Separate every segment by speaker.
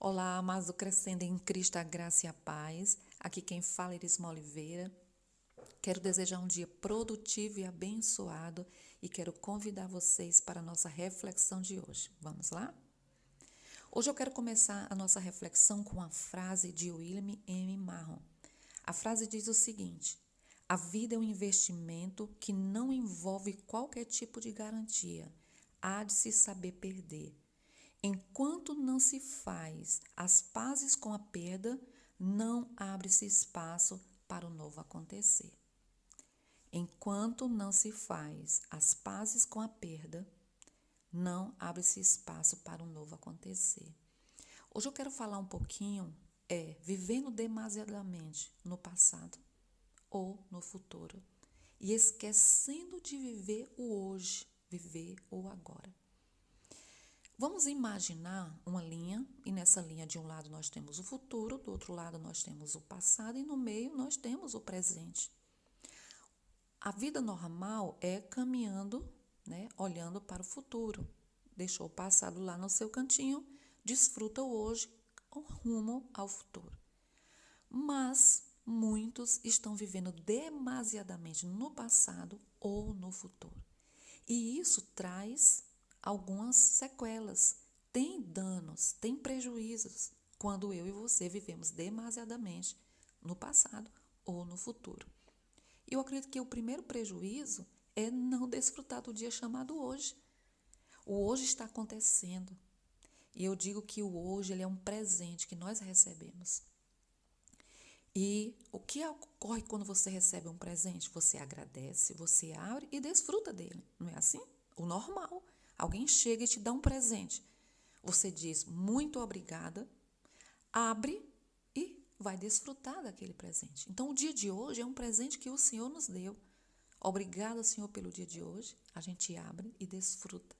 Speaker 1: Olá, amados do Crescendo em Cristo, a graça e a paz. Aqui quem fala é Irisma Oliveira. Quero desejar um dia produtivo e abençoado e quero convidar vocês para a nossa reflexão de hoje. Vamos lá? Hoje eu quero começar a nossa reflexão com a frase de William M. Marron. A frase diz o seguinte: a vida é um investimento que não envolve qualquer tipo de garantia. Há de se saber perder. Enquanto não se faz as pazes com a perda, não abre-se espaço para o novo acontecer. Enquanto não se faz as pazes com a perda, não abre-se espaço para um novo acontecer. Hoje eu quero falar um pouquinho, vivendo demasiadamente no passado ou no futuro e esquecendo de viver o hoje, viver o agora. Vamos imaginar uma linha, e nessa linha de um lado nós temos o futuro, do outro lado nós temos o passado e no meio nós temos o presente. A vida normal é caminhando, olhando para o futuro. Deixou o passado lá no seu cantinho, desfruta o hoje, rumo ao futuro. Mas muitos estão vivendo demasiadamente no passado ou no futuro. E isso traz algumas sequelas, tem danos, tem prejuízos quando eu e você vivemos demasiadamente no passado ou no futuro. E eu acredito que o primeiro prejuízo é não desfrutar do dia chamado hoje. O hoje está acontecendo. E eu digo que o hoje ele é um presente que nós recebemos. E o que ocorre quando você recebe um presente? Você agradece, você abre e desfruta dele. Não é assim? O normal. Alguém chega e te dá um presente. Você diz muito obrigada, abre e vai desfrutar daquele presente. Então, o dia de hoje é um presente que o Senhor nos deu. Obrigada, Senhor, pelo dia de hoje. A gente abre e desfruta.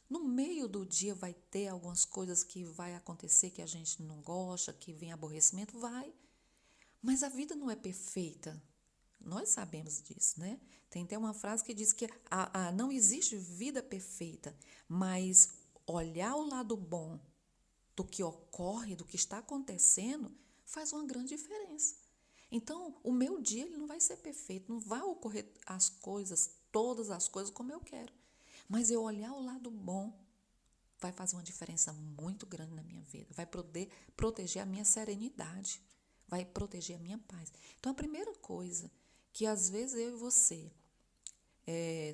Speaker 1: No meio do dia vai ter algumas coisas que vai acontecer que a gente não gosta, que vem aborrecimento, vai. Mas a vida não é perfeita. Nós sabemos disso, né? Tem até uma frase que diz que não existe vida perfeita, mas olhar o lado bom do que ocorre, do que está acontecendo, faz uma grande diferença. Então, o meu dia ele não vai ser perfeito, não vai ocorrer as coisas, todas as coisas como eu quero. Mas eu olhar o lado bom vai fazer uma diferença muito grande na minha vida, vai poder proteger a minha serenidade, vai proteger a minha paz. Então, a primeira coisa que às vezes eu e você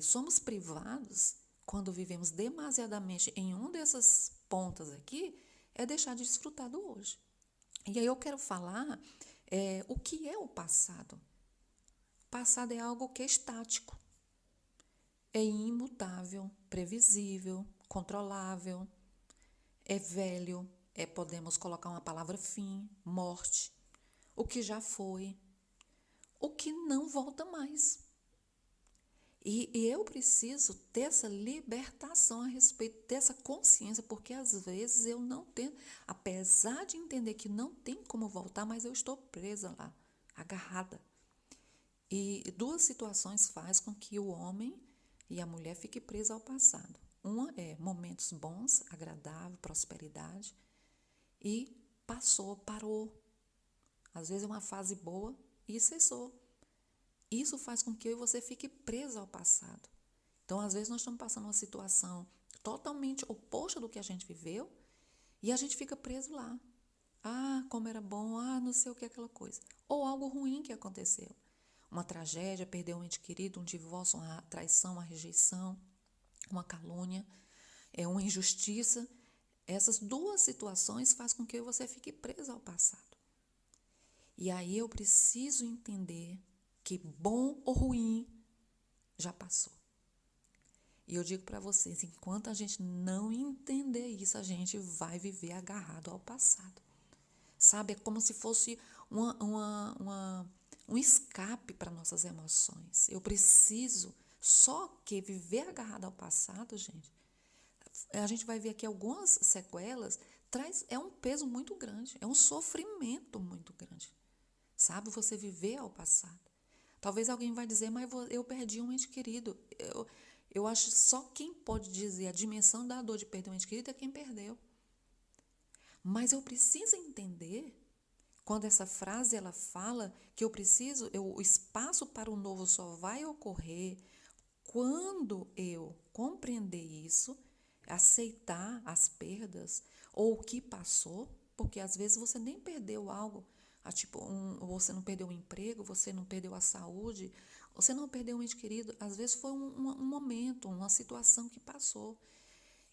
Speaker 1: somos privados quando vivemos demasiadamente em um dessas pontas aqui, é deixar de desfrutar do hoje. E aí eu quero falar o que é o passado. O passado é algo que é estático, é imutável, previsível, controlável, é velho, podemos colocar uma palavra fim, morte, o que já foi, o que não volta mais. E eu preciso ter essa libertação a respeito dessa consciência, porque às vezes eu não tenho, apesar de entender que não tem como voltar, mas eu estou presa lá, agarrada. E duas situações fazem com que o homem e a mulher fiquem presos ao passado. Uma é momentos bons, agradável, prosperidade, e passou, parou. Às vezes é uma fase boa e cessou. Isso faz com que eu e você fique preso ao passado. Então, às vezes, nós estamos passando uma situação totalmente oposta do que a gente viveu e a gente fica preso lá. Ah, como era bom, não sei o que é aquela coisa. Ou algo ruim que aconteceu. Uma tragédia, perder um ente querido, um divórcio, uma traição, uma rejeição, uma calúnia, uma injustiça. Essas duas situações fazem com que eu e você fique preso ao passado. E aí eu preciso entender que bom ou ruim já passou. E eu digo para vocês, enquanto a gente não entender isso, a gente vai viver agarrado ao passado. Sabe, é como se fosse um escape para nossas emoções. Eu preciso, só que viver agarrado ao passado, gente, a gente vai ver aqui algumas sequelas, é um peso muito grande, é um sofrimento muito grande. Sabe, você viver ao passado. Talvez alguém vai dizer, mas eu perdi um ente querido. Eu acho que só quem pode dizer a dimensão da dor de perder um ente querido é quem perdeu. Mas eu preciso entender, quando essa frase ela fala que o espaço para o novo só vai ocorrer quando eu compreender isso, aceitar as perdas ou o que passou, porque às vezes você nem perdeu algo, você não perdeu o emprego, você não perdeu a saúde, você não perdeu um ente querido, às vezes foi um momento, uma situação que passou.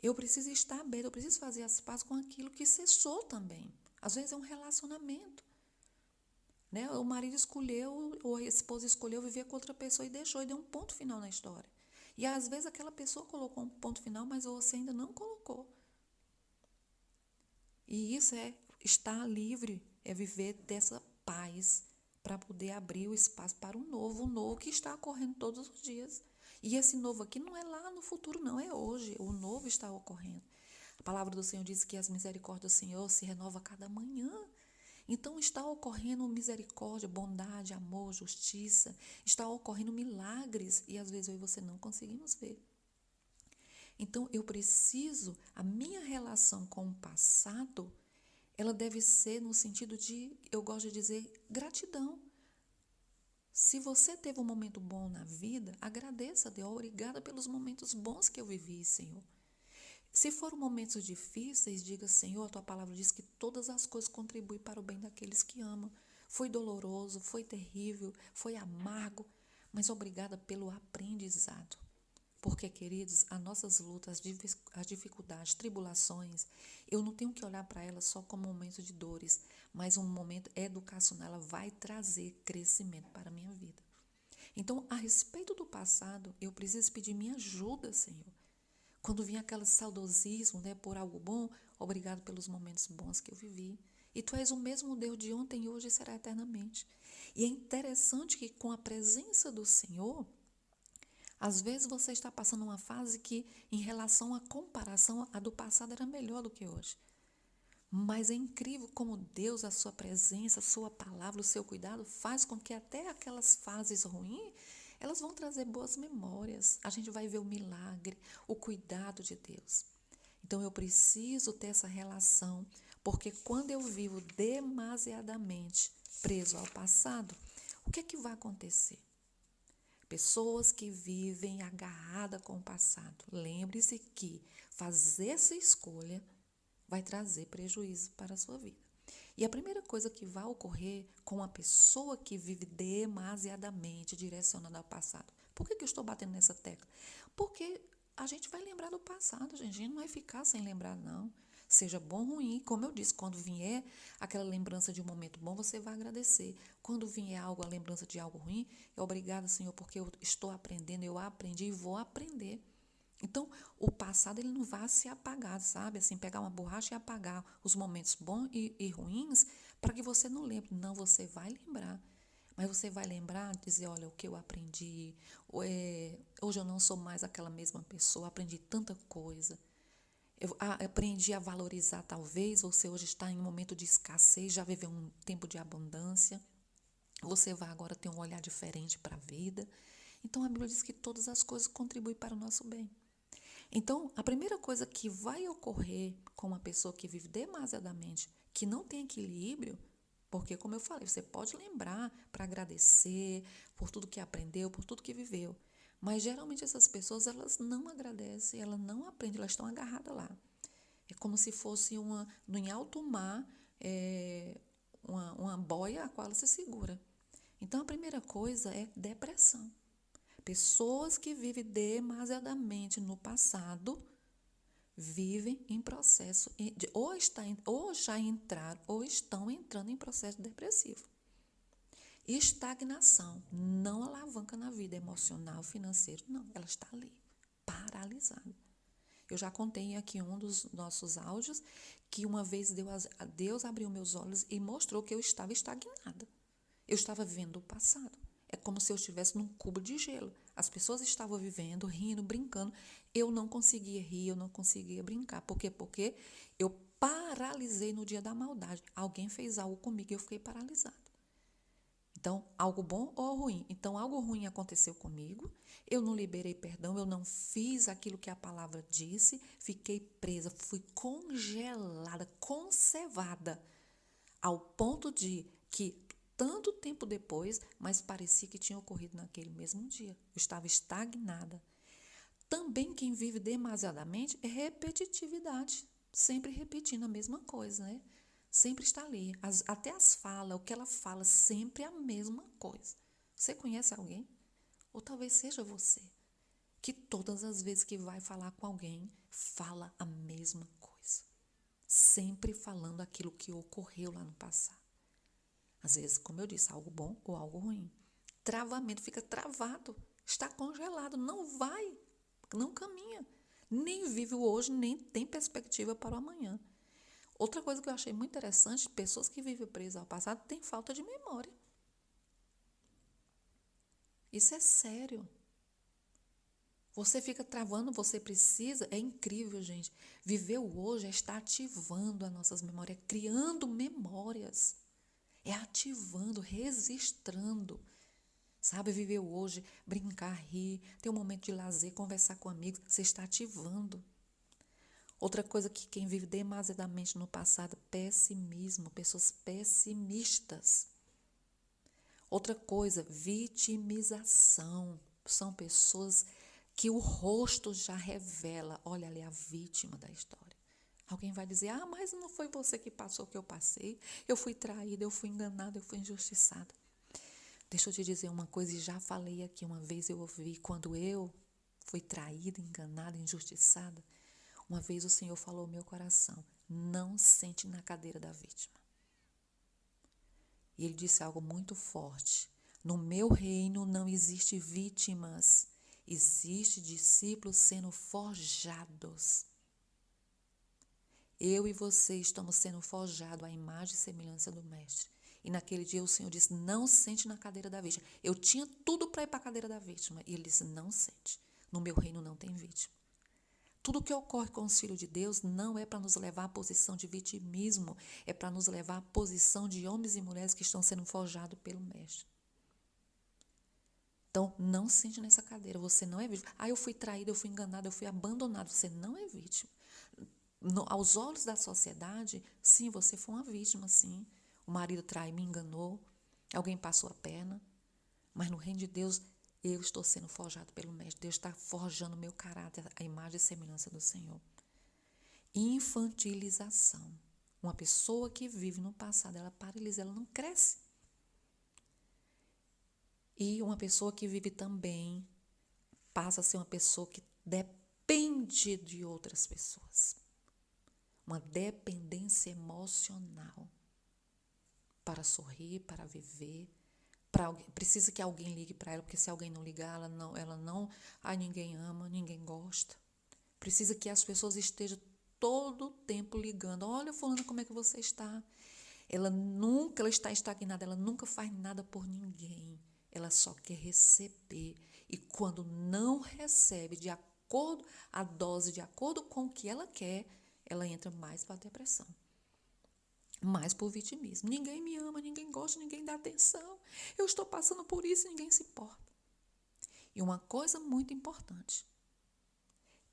Speaker 1: Eu preciso estar bem, eu preciso fazer as pazes com aquilo que cessou também. Às vezes é um relacionamento. Né? O marido escolheu, ou a esposa escolheu viver com outra pessoa e deixou, e deu um ponto final na história. E às vezes aquela pessoa colocou um ponto final, mas você ainda não colocou. E isso é estar livre, é viver dessa paz para poder abrir o espaço para o novo que está ocorrendo todos os dias. E esse novo aqui não é lá no futuro, não, é hoje. O novo está ocorrendo. A palavra do Senhor diz que as misericórdias do Senhor se renovam a cada manhã. Então está ocorrendo misericórdia, bondade, amor, justiça, está ocorrendo milagres e às vezes eu e você não conseguimos ver. Então eu preciso, a minha relação com o passado, ela deve ser no sentido de, eu gosto de dizer, gratidão. Se você teve um momento bom na vida, agradeça a Deus, obrigada pelos momentos bons que eu vivi, Senhor. Se foram momentos difíceis, diga, Senhor, a tua palavra diz que todas as coisas contribuem para o bem daqueles que amam. Foi doloroso, foi terrível, foi amargo, mas obrigada pelo aprendizado. Porque, queridos, as nossas lutas, as dificuldades, tribulações, eu não tenho que olhar para elas só como um momento de dores, mas um momento educacional, ela vai trazer crescimento para a minha vida. Então, a respeito do passado, eu preciso pedir minha ajuda, Senhor. Quando vinha aquele saudosismo, né, por algo bom, obrigado pelos momentos bons que eu vivi. E tu és o mesmo Deus de ontem, hoje e será eternamente. E é interessante que com a presença do Senhor, às vezes você está passando uma fase que, em relação à comparação, a do passado era melhor do que hoje. Mas é incrível como Deus, a sua presença, a sua palavra, o seu cuidado faz com que até aquelas fases ruins, elas vão trazer boas memórias. A gente vai ver o milagre, o cuidado de Deus. Então eu preciso ter essa relação, porque quando eu vivo demasiadamente preso ao passado, o que é que vai acontecer? Pessoas que vivem agarradas com o passado. Lembre-se que fazer essa escolha vai trazer prejuízo para a sua vida. E a primeira coisa que vai ocorrer com uma pessoa que vive demasiadamente direcionada ao passado. Por que eu estou batendo nessa tecla? Porque a gente vai lembrar do passado, gente. A gente não vai ficar sem lembrar, não. Seja bom ou ruim, como eu disse, quando vier aquela lembrança de um momento bom, você vai agradecer. Quando vier algo, a lembrança de algo ruim, é obrigada, Senhor, porque eu estou aprendendo, eu aprendi e vou aprender. Então, o passado ele não vai se apagar, sabe? Assim, pegar uma borracha e apagar os momentos bons e ruins para que você não lembre. Não, você vai lembrar. Mas você vai lembrar, dizer, olha, o que eu aprendi, hoje eu não sou mais aquela mesma pessoa, aprendi tanta coisa. Eu aprendi a valorizar, talvez, você hoje está em um momento de escassez, já viveu um tempo de abundância. Você vai agora ter um olhar diferente para a vida. Então, a Bíblia diz que todas as coisas contribuem para o nosso bem. Então, a primeira coisa que vai ocorrer com uma pessoa que vive demasiadamente, que não tem equilíbrio, porque, como eu falei, você pode lembrar para agradecer por tudo que aprendeu, por tudo que viveu. Mas, geralmente, essas pessoas, elas não agradecem, elas não aprendem, elas estão agarradas lá. É como se fosse em alto mar, uma boia a qual ela se segura. Então, a primeira coisa é depressão. Pessoas que vivem demasiadamente no passado vivem em processo de ou já entraram ou estão entrando em processo depressivo. Estagnação não alavanca na vida emocional, financeira, não, ela está ali, paralisada. Eu já contei aqui em um dos nossos áudios que uma vez Deus abriu meus olhos e mostrou que eu estava estagnada. Eu estava vivendo o passado. É como se eu estivesse num cubo de gelo. As pessoas estavam vivendo, rindo, brincando. Eu não conseguia rir, eu não conseguia brincar. Por quê? Porque eu paralisei no dia da maldade. Alguém fez algo comigo e eu fiquei paralisada. Então, algo bom ou ruim? Então, algo ruim aconteceu comigo, eu não liberei perdão, eu não fiz aquilo que a palavra disse, fiquei presa, fui congelada, conservada, ao ponto de que, tanto tempo depois, mas parecia que tinha ocorrido naquele mesmo dia. Eu estava estagnada. Também quem vive demasiadamente é repetitividade, sempre repetindo a mesma coisa, né? Sempre está ali. Até as falas, o que ela fala, sempre é a mesma coisa. Você conhece alguém? Ou talvez seja você, que todas as vezes que vai falar com alguém, fala a mesma coisa. Sempre falando aquilo que ocorreu lá no passado. Às vezes, como eu disse, algo bom ou algo ruim. Travamento, fica travado, está congelado, não vai, não caminha. Nem vive o hoje, nem tem perspectiva para o amanhã. Outra coisa que eu achei muito interessante, pessoas que vivem presas ao passado têm falta de memória. Isso é sério. Você fica travando, você precisa, é incrível, gente. Viver o hoje é estar ativando as nossas memórias, criando memórias. É ativando, registrando. Sabe, viver o hoje, brincar, rir, ter um momento de lazer, conversar com amigos, você está ativando. Outra coisa que quem vive demasiadamente no passado, pessimismo, pessoas pessimistas. Outra coisa, vitimização. São pessoas que o rosto já revela, olha ali a vítima da história. Alguém vai dizer, mas não foi você que passou o que eu passei. Eu fui traída, eu fui enganada, eu fui injustiçada. Deixa eu te dizer uma coisa, e já falei aqui uma vez, eu ouvi, quando eu fui traída, enganada, injustiçada, uma vez o Senhor falou ao meu coração, não sente na cadeira da vítima. E Ele disse algo muito forte, no meu reino não existe vítimas, existe discípulos sendo forjados. Eu e você estamos sendo forjados à imagem e semelhança do Mestre. E naquele dia o Senhor disse, não sente na cadeira da vítima. Eu tinha tudo para ir para a cadeira da vítima. E Ele disse, não sente. No meu reino não tem vítima. Tudo que ocorre com os filhos de Deus não é para nos levar à posição de vitimismo, é para nos levar à posição de homens e mulheres que estão sendo forjados pelo Mestre. Então, não sente nessa cadeira, você não é vítima. Eu fui traída, eu fui enganada, eu fui abandonado. Você não é vítima. Aos olhos da sociedade, sim, você foi uma vítima, sim. O marido traiu, me enganou, alguém passou a perna. Mas no reino de Deus, eu estou sendo forjado pelo Mestre. Deus está forjando o meu caráter, a imagem e semelhança do Senhor. Infantilização. Uma pessoa que vive no passado, ela paralisa, ela não cresce. E uma pessoa que vive também passa a ser uma pessoa que depende de outras pessoas. Uma dependência emocional para sorrir, para viver. Precisa que alguém ligue para ela, porque se alguém não ligar, ela não, ninguém ama, ninguém gosta. Precisa que as pessoas estejam todo o tempo ligando. Olha, fulana, como é que você está? Ela está estagnada, ela nunca faz nada por ninguém. Ela só quer receber. E quando não recebe a dose de acordo com o que ela quer, ela entra mais para a depressão. Mais por vitimismo. Ninguém me ama, ninguém gosta, ninguém dá atenção. Eu estou passando por isso e ninguém se importa. E uma coisa muito importante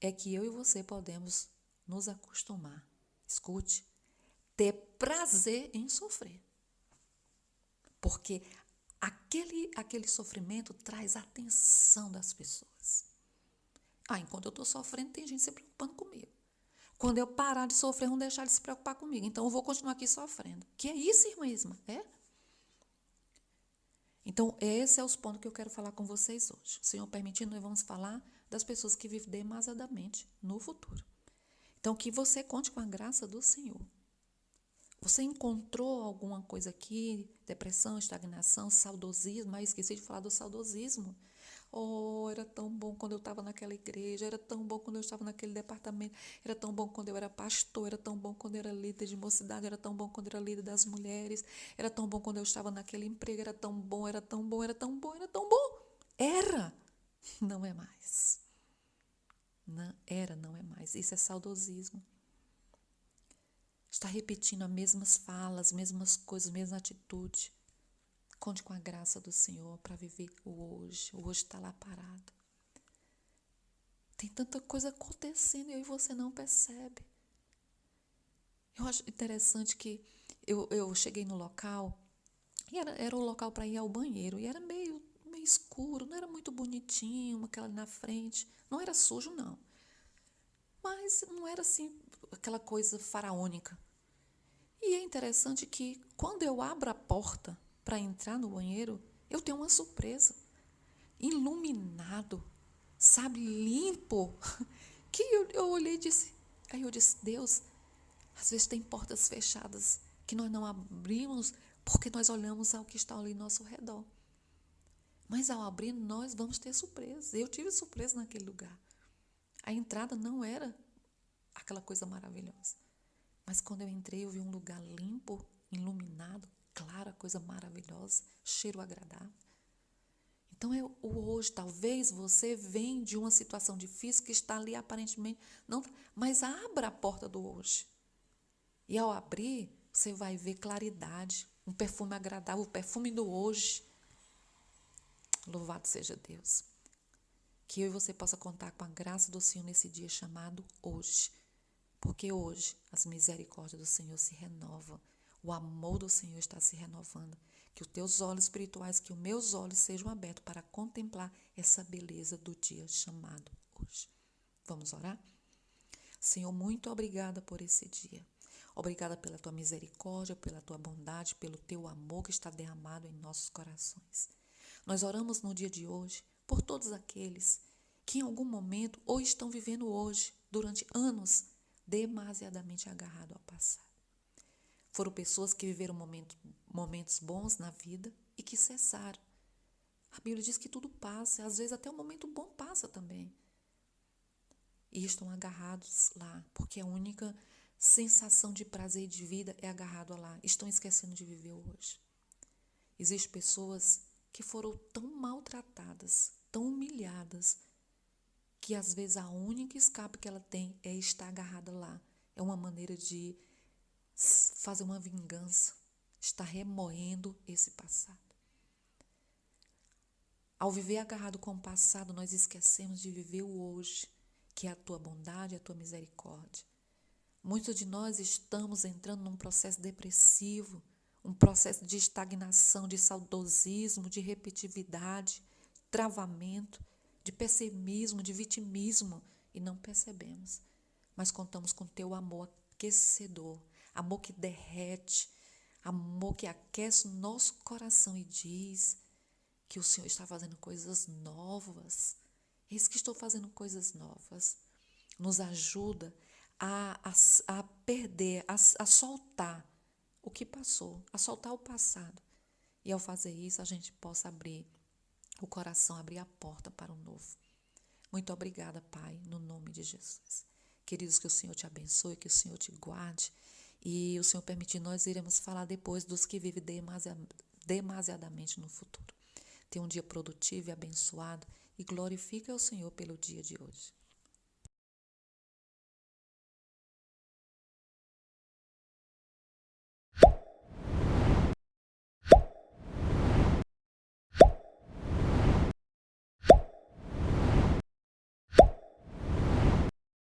Speaker 1: é que eu e você podemos nos acostumar. Escute, ter prazer em sofrer. Porque aquele sofrimento traz a atenção das pessoas. Enquanto eu estou sofrendo, tem gente se preocupando comigo. Quando eu parar de sofrer, vão deixar de se preocupar comigo. Então, eu vou continuar aqui sofrendo. Que é isso, irmã? É? Então, esse é os pontos que eu quero falar com vocês hoje. O Senhor permitindo, nós vamos falar das pessoas que vivem demasiadamente no futuro. Então, que você conte com a graça do Senhor. Você encontrou alguma coisa aqui? Depressão, estagnação, saudosismo? Esqueci de falar do saudosismo. Era tão bom quando eu estava naquela igreja, era tão bom quando eu estava naquele departamento, era tão bom quando eu era pastor, era tão bom quando eu era líder de mocidade, era tão bom quando eu era líder das mulheres, era tão bom quando eu estava naquele emprego, era tão bom, era tão bom, era tão bom, era tão bom. Era, não é mais. Não é mais. Isso é saudosismo. Está repetindo as mesmas falas, as mesmas coisas, a mesma atitude. Conte com a graça do Senhor para viver o hoje. O hoje está lá parado. Tem tanta coisa acontecendo e você não percebe. Eu acho interessante que eu cheguei no local e era o local para ir ao banheiro e era meio escuro, não era muito bonitinho, aquela ali na frente. Não era sujo, não. Mas não era assim aquela coisa faraônica. E é interessante que quando eu abro a porta para entrar no banheiro, eu tenho uma surpresa. Iluminado, sabe, limpo. Que eu olhei e disse, aí eu disse, Deus, às vezes tem portas fechadas que nós não abrimos porque nós olhamos ao que está ali ao nosso redor. Mas ao abrir, nós vamos ter surpresa. Eu tive surpresa naquele lugar. A entrada não era aquela coisa maravilhosa. Mas quando eu entrei, eu vi um lugar limpo, iluminado, claro, coisa maravilhosa, cheiro agradável. Então, o hoje, talvez você venha de uma situação difícil que está ali aparentemente, não, mas abra a porta do hoje. E ao abrir, você vai ver claridade, um perfume agradável, o perfume do hoje. Louvado seja Deus. Que eu e você possa contar com a graça do Senhor nesse dia chamado hoje. Porque hoje as misericórdias do Senhor se renovam. O amor do Senhor está se renovando. Que os teus olhos espirituais, que os meus olhos sejam abertos para contemplar essa beleza do dia chamado hoje. Vamos orar? Senhor, muito obrigada por esse dia. Obrigada pela tua misericórdia, pela tua bondade, pelo teu amor que está derramado em nossos corações. Nós oramos no dia de hoje por todos aqueles que em algum momento ou estão vivendo hoje, durante anos, demasiadamente agarrado ao passado. Foram pessoas que viveram momentos bons na vida e que cessaram. A Bíblia diz que tudo passa, às vezes até o momento bom passa também. E estão agarrados lá, porque a única sensação de prazer e de vida é agarrado a lá. Estão esquecendo de viver hoje. Existem pessoas que foram tão maltratadas, tão humilhadas, que às vezes a única escape que ela tem é estar agarrada lá. É uma maneira de fazer uma vingança, estar remoendo esse passado. Ao viver agarrado com o passado, nós esquecemos de viver o hoje, que é a tua bondade, a tua misericórdia. Muitos de nós estamos entrando num processo depressivo, um processo de estagnação, de saudosismo, de repetitividade, travamento, de pessimismo, de vitimismo, e não percebemos. Mas contamos com teu amor aquecedor, amor que derrete, amor que aquece o nosso coração e diz que o Senhor está fazendo coisas novas. Eis que estou fazendo coisas novas. Nos ajuda a perder, a soltar o que passou, a soltar o passado. E ao fazer isso, a gente possa abrir o coração, abrir a porta para o novo. Muito obrigada, Pai, no nome de Jesus. Queridos, que o Senhor te abençoe, que o Senhor te guarde. E o Senhor permitir, nós iremos falar depois dos que vivem demasiadamente no futuro. Tenha um dia produtivo e abençoado e glorifique ao Senhor pelo dia de hoje.